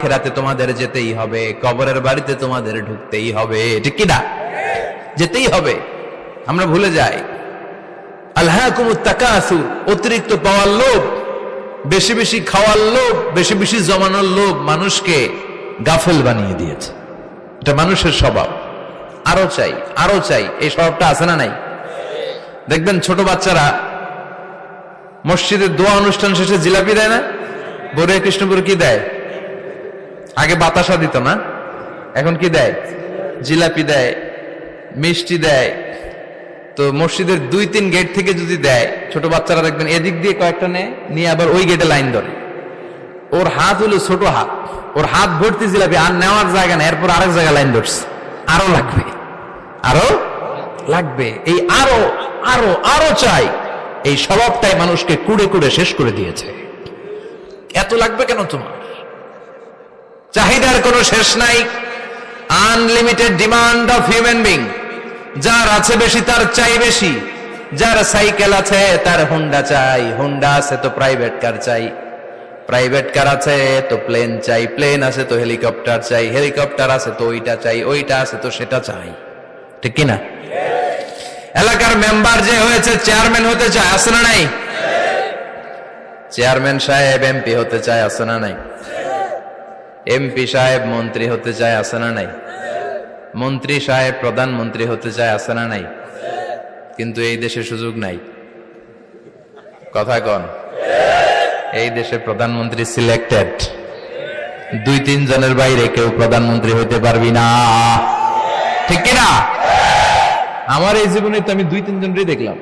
আখিরাতে তোমাদের যেতেই হবে, কবরের বাড়িতে তোমাদের ঢুকতেই হবে, ঠিক কি না? যেতেই হবে। আমরা ভুলে যাই। আলহাকুমুত তাকাসুর, অতিরিক্ত পাওয়ার লোভ, বেশি বেশি খাওয়ার লোভ, বেশি বেশি জমানোর লোভ মানুষকে গাফেল বানিয়ে দিয়েছে। এটা মানুষের স্বভাব। আরো চাই, আরো চাই, এই স্বভাবটা আছে না নাই? দেখবেন ছোট বাচ্চারা মসজিদের দোয়া অনুষ্ঠান শেষে জিলাপি দেয় না? বড় কৃষ্ণপুর কি দেয়? আগে বাতাসা দিত না, এখন কি দেয়? জিলাপি দেয়, মিষ্টি দেয়। তো মসজিদের 2-3 গেট থেকে যদি দেয়, ছোট বাচ্চারা দেখবেন এদিক দিয়ে কয়েকটা নিয়ে আবার ওই গেটে লাইন ধরে। ওর হাত হলো ছোট হাত, ওর হাত ভর্তি জিলাপি, আর নেওয়ার জায়গা না, এরপর আরেক জায়গায় লাইন ধরছে। আরো লাগবে, আরো লাগবে, এই আরো আরো আরো চাই, এই স্বভাবটাই মানুষকে কুড়ে কুড়ে শেষ করে দিয়েছে। এত লাগবে কেন তোমার? চাহিদার কোনো শেষ নাই। Unlimited demand of human being. যার আছে বেশি তার চাই বেশি। যার সাইকেল আছে তার হুন্ডা চাই, হুন্ডা আছে তো প্রাইভেট কার চাই, প্রাইভেট কার আছে তো প্লেন চাই, প্লেন আছে তো হেলিকপ্টার চাই, হেলিকপ্টার আছে তো ওইটা চাই, ওইটা আছে তো সেটা চাই, ঠিক কিনা? এলাকার মেম্বার যে হয়েছে চেয়ারম্যান হতে চায়, আছে না নাই? চেয়ারম্যান সাহেব এমপি হতে চায়, আছে না নাই? এমপি সাহেব মন্ত্রী হতে চায়, আছে না নাই? মন্ত্রী সাহেব প্রধানমন্ত্রী হতে চায়, আছে না নাই? কিন্তু এই দেশে সুযোগ নাই। কথা কন? এই দেশে প্রধানমন্ত্রী সিলেক্টেড। 2-3 জনের বাইরে কেউ প্রধানমন্ত্রী হইতে পারবি না, ঠিক কিনা? আমার এই জীবনে তো আমি 2-3 জনই দেখলাম।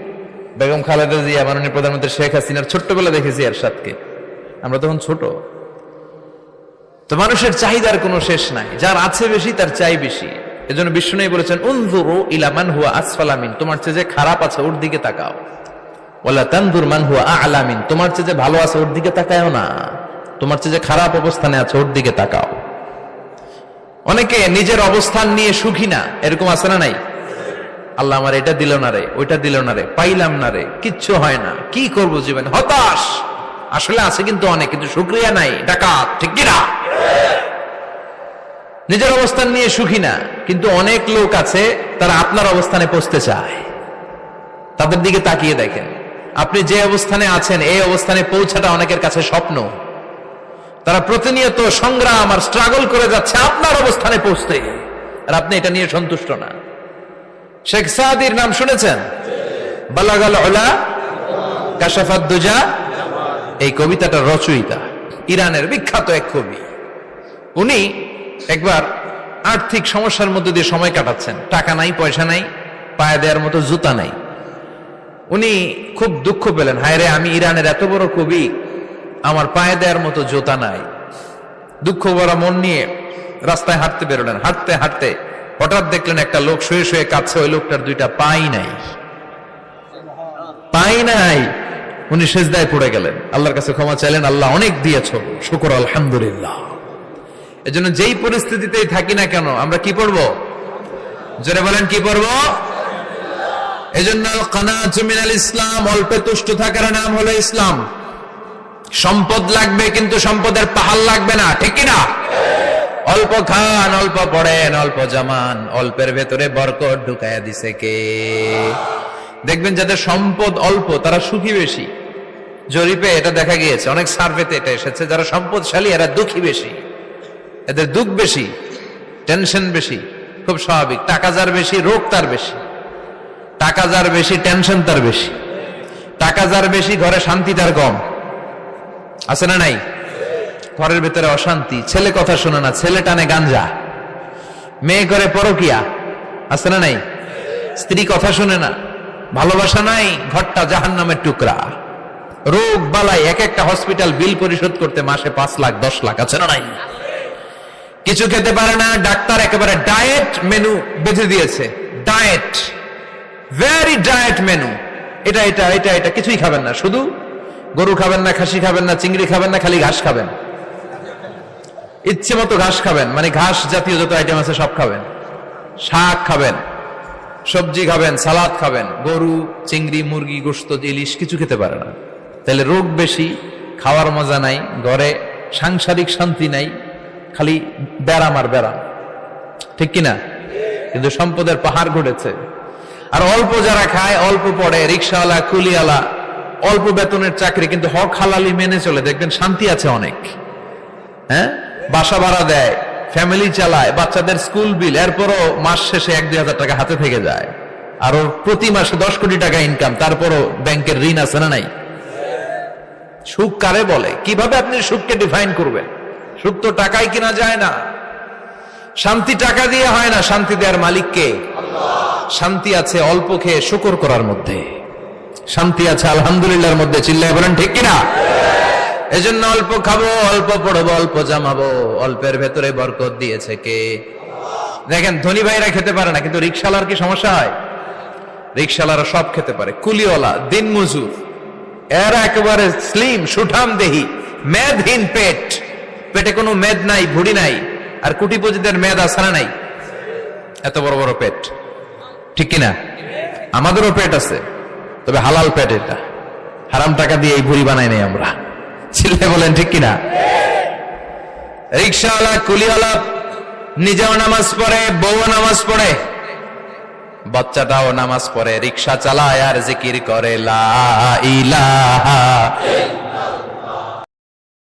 বেগম খালেদা জিয়া, মাননীয় প্রধানমন্ত্রী শেখ হাসিনার ছোট্টবেলা দেখেছি এরশাদকে, আমরা তখন ছোট। তো মানুষের চাহিদার কোনো শেষ নাই। যার আছে বেশি তার চাই বেশি। এজন্য বিষ্ণু বলেছেন, উনজুরু ইলা মান হুয়া আসফালা মিন, তোমার চেয়ে যে খারাপ আছে ওর দিকে তাকাও। ওয়ালা তানজুর মান হুয়া আ'লা মিন, তোমার চেয়ে যে ভালো আছে ওর দিকে তাকাও না, তোমার চেয়ে যে খারাপ অবস্থানে আছে ওর দিকে তাকাও। অনেকে নিজের অবস্থান নিয়ে সুখী না, এরকম আছে না নাই? আল্লাহ আমার এটা দিল না রে, ওইটা দিল না রে, পাইলাম না রে, কিচ্ছু হয় না, কি করব জীবনে, হতাশ। আসলে আছে কিন্তু অনেক, কিন্তু শুকরিয়া নাই, ডাকাত, ঠিক কিনা? নিজের অবস্থান নিয়ে সুখী না, কিন্তু অনেক লোক আছে তারা আপনার অবস্থানে পৌঁছতে চায়। তাদের দিকে তাকিয়ে দেখেন, আপনি যে অবস্থানে আছেন এই অবস্থানে পৌঁছাটা অনেকের কাছে স্বপ্ন। তারা প্রতিনিয়ত সংগ্রাম আর স্ট্রাগল করে যাচ্ছে আপনার অবস্থানে পৌঁছতে, আর আপনি এটা নিয়ে সন্তুষ্ট না। শেখ সাদির নাম শুনেছেন? বালাগাল উলা কাশাফাত দুজা, এই কবিতাটার রচয়িতা ইরানের বিখ্যাত এক কবি। উনি একবার আর্থিক সমস্যার মধ্যে দিয়ে সময় কাটাচ্ছেন, টাকা নাই, পয়সা নাই, পায়ে দেওয়ার মতো জুতা নাই। উনি খুব দুঃখ পেলেন, হায় রে, আমি ইরানের এত বড় কবি, আমার পায়ে দেওয়ার মতো জুতা নাই। দুঃখ ভরা মন নিয়ে রাস্তায় হাঁটতে বেরোলেন। হাঁটতে হাঁটতে হঠাৎ দেখলেন একটা লোক শুয়ে শুয়ে কাঁদছে, ওই লোকটার 2টা পাই নাই, পাই নাই। উনি সেজদায় পড়ে গেলেন, আল্লাহর কাছে ক্ষমা চাইলেন, আল্লাহ অনেক দিয়েছ, শুকর আলহামদুলিল্লাহ। এজন্য যেই পরিস্থিতিতেই থাকি না কেন আমরা কি পড়বো? জোরে বলেন, কি পড়বো? এজন্য কানাতু মিনাল ইসলাম, অল্পে তুষ্ট থাকার নাম হলো ইসলাম। সম্পদ লাগবে কিন্তু সম্পদের পাহাড় লাগবে না, ঠিক কিনা? অল্প খান, অল্প পড়েন, অল্প জমান, অল্পের ভেতরে বরকত ঢুকায়া দিছে কে? দেখবেন যাদের সম্পদ অল্প তারা সুখী বেশি। জরিপে এটা দেখা গিয়েছে, অনেক সার্ভেতে এটা এসেছে, যারা সম্পদশালী এরা দুঃখী বেশি, এদের দুঃখ বেশি, টেনশন বেশি। খুব স্বাভাবিক, টাকা যার বেশি রোগ তার বেশি, টাকা যার বেশি টেনশন তার বেশি, টাকা যার বেশি ঘরে শান্তি তার কম, আছে না নাই? ঘরের ভেতরে অশান্তি, ছেলে কথা শোনে না, ছেলে টানে গাঞ্জা, মেয়ে করে পরকিয়া, আছে না নাই? স্ত্রী কথা শোনে না, ভালোবাসা নাই, ঘরটা জাহান্নামের টুকরা। রোগ বালাই, এক একটা হসপিটাল বিল পরিশোধ করতে মাসে 5 লাখ 10 লাখ, আছে না নাই? কিছু খেতে পারে না, ডাক্তার একেবারে ডায়েট মেনু বেঁধে দিয়েছে, ডায়েট, ভেরি ডায়েট মেনু, এটা এটা এটা এটা কিছুই খাবেন না, শুধু গরু খাবেন না, খাসি খাবেন না, চিংড়ি খাবেন না, খালি ঘাস খাবেন, ইচ্ছে মতো ঘাস খাবেন, মানে ঘাস জাতীয় যত আইটেম আছে সব খাবেন, শাক খাবেন, সবজি খাবেন, সালাদ খাবেন, গরু, চিংড়ি, মুরগি, গোশত, ইলিশ কিছু খেতে পারে না। তাহলে রোগ বেশি, খাওয়ার মজা নাই, ঘরে সাংসারিক শান্তি নাই, খালি ব্যারাম আর ব্যারাম, ঠিক কিনা? কিন্তু সম্পদের পাহাড় ঘটেছে। আর অল্প যারা খায়, অল্প পড়ে, রিক্সাওয়ালা, কুলিওয়ালা, অল্প বেতনের চাকরি, কিন্তু হক হালালি মেনে চলে, দেখবেন শান্তি আছে অনেক। হ্যাঁ, বাসা ভাড়া দেয়, ফ্যামিলি চালায়, বাচ্চাদের স্কুল বিল, এরপরও মাস শেষে 1-2 হাজার টাকা হাতে থেকে যায়। আর ওর প্রতি মাসে 10 কোটি টাকা ইনকাম, তারপরও ব্যাংকের ঋণ আছে না নাই? সুখ কারে বলে? কিভাবে আপনি সুখকে ডিফাইন করবেন? সুখ তো টাকায় কিনা যায় না। শান্তি টাকা দিয়ে হয় না, শান্তি দেওয়ার মালিক কে? শান্তি আছে অল্প খেয়ে শুকর করার মধ্যে, শান্তি আছে আলহামদুলিল্লাহর মধ্যে। চিল্লায় বলেন ঠিক কিনা? এজন্য অল্প খাবো, অল্প পড়বো, অল্প জামাবো, অল্পের ভেতরে বরকত দিয়েছে কে? দেখেন, ধনী ভাইরা খেতে পারে না, কিন্তু রিক্সাওয়ালার কি সমস্যা হয়? রিক্সাওয়ালারা সব খেতে পারে, কুলিওয়ালা, দিন মজুর, এরা একেবারে স্লিম সুঠাম দেহি, মেদহীন পেট, পেটে কোনো মেদ নাই, ভুড়ি নাই। আর কোটিপতিদের মেদ আছে না নাই? এত বড় বড় পেট, ঠিক কিনা? আমাদেরও পেট আছে, তবে হালাল পেট, এটা হারাম টাকা দিয়ে এই ভুড়ি বানাই নাই আমরা। ছেলে বলেন ঠিক কিনা? রিক্সাওয়ালা, কুলিওয়ালা নিজেও নামাজ পড়ে, বউও নামাজ পড়ে, বাচ্চাটাও নামাজ পড়ে, রিক্সা চালায় আর জিকির করে লা ইলাহা